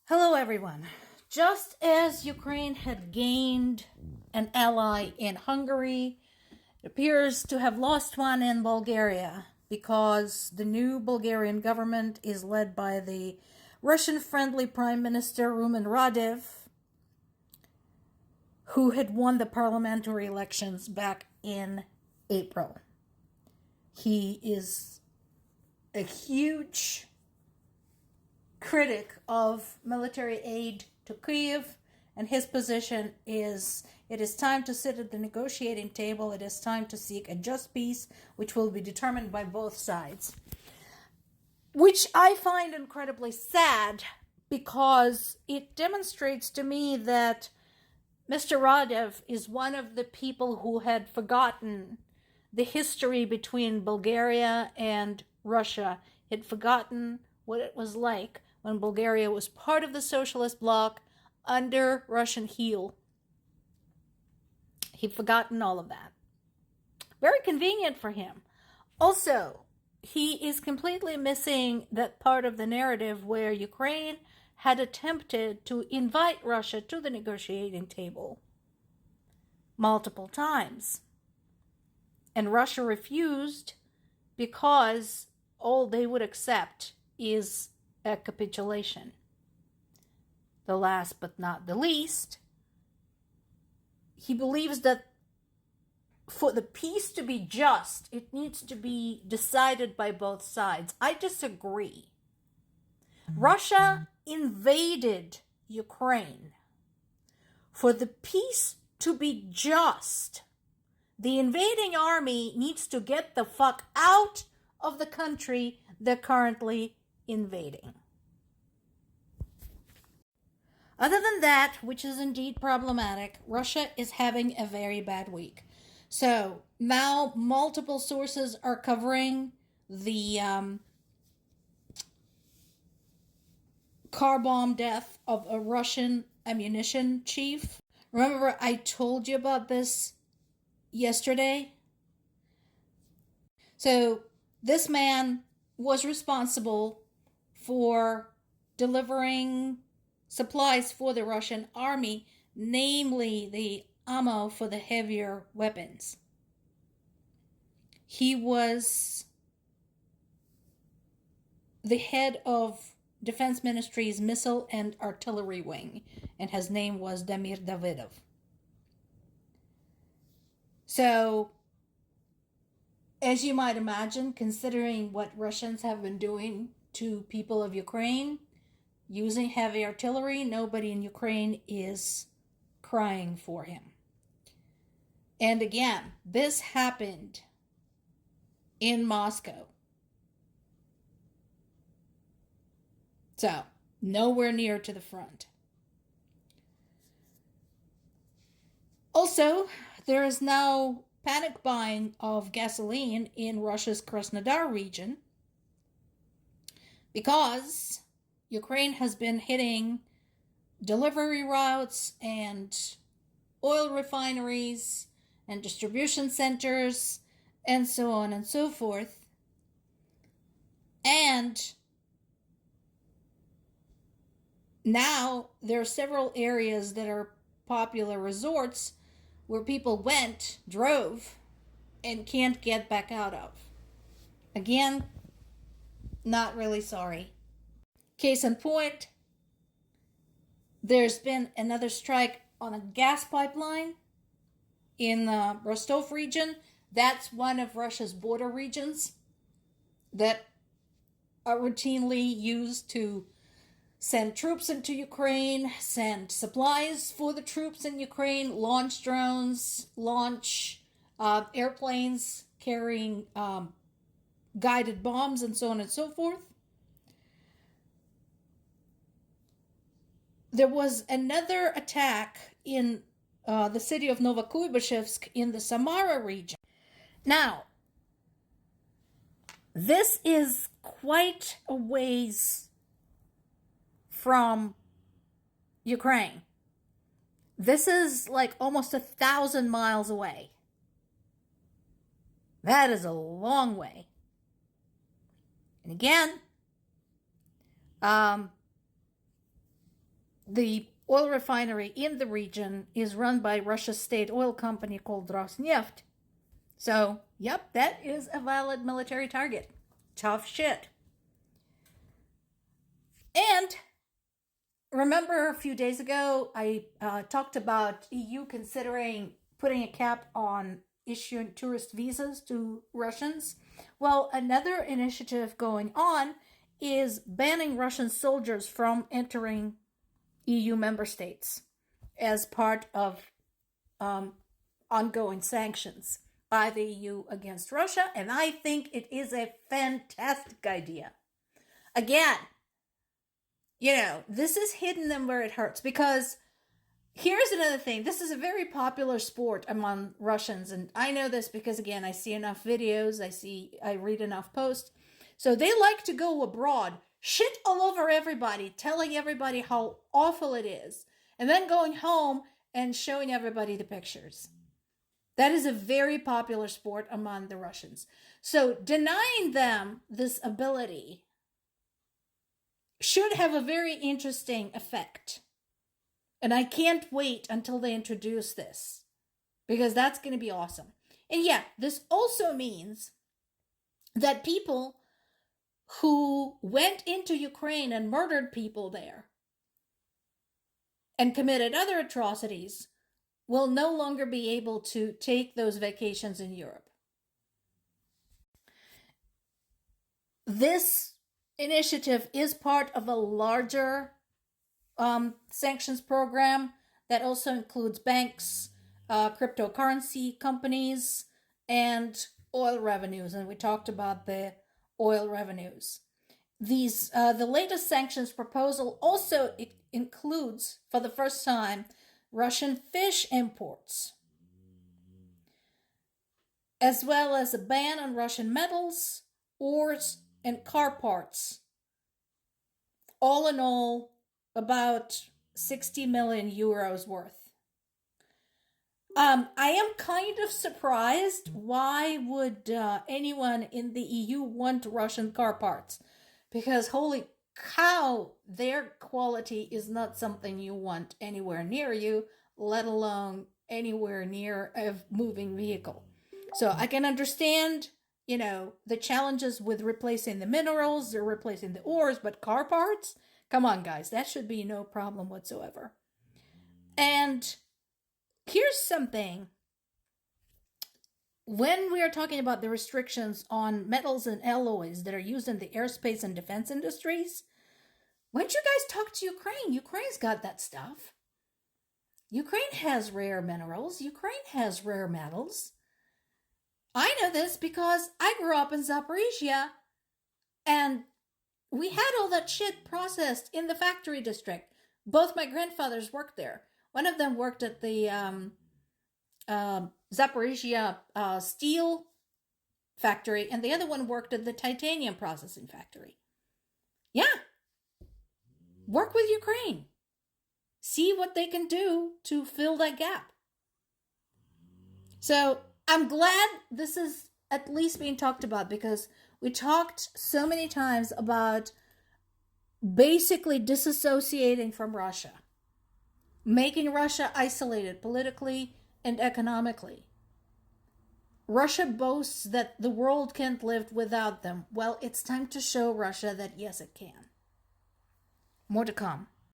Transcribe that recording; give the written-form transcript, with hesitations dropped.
Hello, everyone. Just as Ukraine had gained an ally in Hungary, it appears to have lost one in Bulgaria because the new Bulgarian government is led by the Russian-friendly Prime Minister Rumen Radev, who had won the parliamentary elections back in April. He is a huge critic of military aid to Kyiv, and his position is it is time to sit at the negotiating table. It is time to seek a just peace, which will be determined by both sides. Which I find incredibly sad because it demonstrates to me that Mr. Radev is one of the people who had forgotten the history between Bulgaria and Russia. Had forgotten what it was like when Bulgaria was part of the socialist bloc under Russian heel. He'd forgotten all of that. Very convenient for him. Also, he is completely missing that part of the narrative where Ukraine had attempted to invite Russia to the negotiating table multiple times. And Russia refused because all they would accept is a capitulation. The last but not the least, he believes that for the peace to be just, it needs to be decided by both sides. I disagree. Russia invaded Ukraine. For the peace to be just, the invading army needs to get the fuck out of the country they're currently invading. Other than that, which is indeed problematic, Russia is having a very bad week. So now multiple sources are covering the car bomb death of a Russian ammunition chief. Remember I told you about this yesterday? So this man was responsible for delivering supplies for the Russian army, namely the ammo for the heavier weapons. He was the head of Defense Ministry's Missile and Artillery Wing, and his name was Damir Davidov. So, as you might imagine, considering what Russians have been doing to people of Ukraine, using heavy artillery, nobody in Ukraine is crying for him. And again, this happened in Moscow. So, nowhere near to the front. Also, there is now panic buying of gasoline in Russia's Krasnodar region because Ukraine has been hitting delivery routes and oil refineries and distribution centers and so on and so forth. And now there are several areas that are popular resorts where people drove, and can't get back out of. Again, not really sorry. Case in point, there's been another strike on a gas pipeline in the Rostov region. That's one of Russia's border regions that are routinely used to send troops into Ukraine, send supplies for the troops in Ukraine, launch drones, launch airplanes carrying guided bombs, and so on and so forth. There was another attack in the city of Novokuybashevsk in the Samara region. Now, this is quite a ways from Ukraine. This is like almost 1,000 miles away. That is a long way. And again, the oil refinery in the region is run by Russia's state oil company called Rosneft. So, yep, that is a valid military target. Tough shit. And remember a few days ago, I talked about EU considering putting a cap on issuing tourist visas to Russians. Well, another initiative going on is banning Russian soldiers from entering EU member states as part of ongoing sanctions by the EU against Russia, and I think it is a fantastic idea. Again, this is hitting them where it hurts, because here's another thing. This is a very popular sport among Russians, and I know this because, again, I see enough videos, I read enough posts. So they like to go abroad, shit all over everybody, telling everybody how awful it is, and then going home and showing everybody the pictures. That is a very popular sport among the Russians. So denying them this ability should have a very interesting effect. And I can't wait until they introduce this, because that's going to be awesome. And yeah, this also means that people who went into Ukraine and murdered people there and committed other atrocities will no longer be able to take those vacations in Europe. This initiative is part of a larger sanctions program that also includes banks, cryptocurrency companies, and oil revenues. And we talked about the oil revenues. The latest sanctions proposal also includes, for the first time, Russian fish imports, as well as a ban on Russian metals, ores, and car parts. All in all, about 60 million euros worth. I am kind of surprised. Why would anyone in the EU want Russian car parts? Because holy cow, their quality is not something you want anywhere near you, let alone anywhere near a moving vehicle. So I can understand, the challenges with replacing the minerals or replacing the ores, but car parts? Come on, guys, that should be no problem whatsoever. And here's something. When we are talking about the restrictions on metals and alloys that are used in the aerospace and defense industries, why don't you guys talk to Ukraine? Ukraine's got that stuff. Ukraine has rare minerals. Ukraine has rare metals. I know this because I grew up in Zaporizhia, and we had all that shit processed in the factory district. Both my grandfathers worked there. One of them worked at the Zaporizhia steel factory, and the other one worked at the titanium processing factory. Yeah. Work with Ukraine. See what they can do to fill that gap. So I'm glad this is at least being talked about, because we talked so many times about basically disassociating from Russia, making Russia isolated politically and economically. Russia boasts that the world can't live without them. Well, it's time to show Russia that yes, it can. More to come.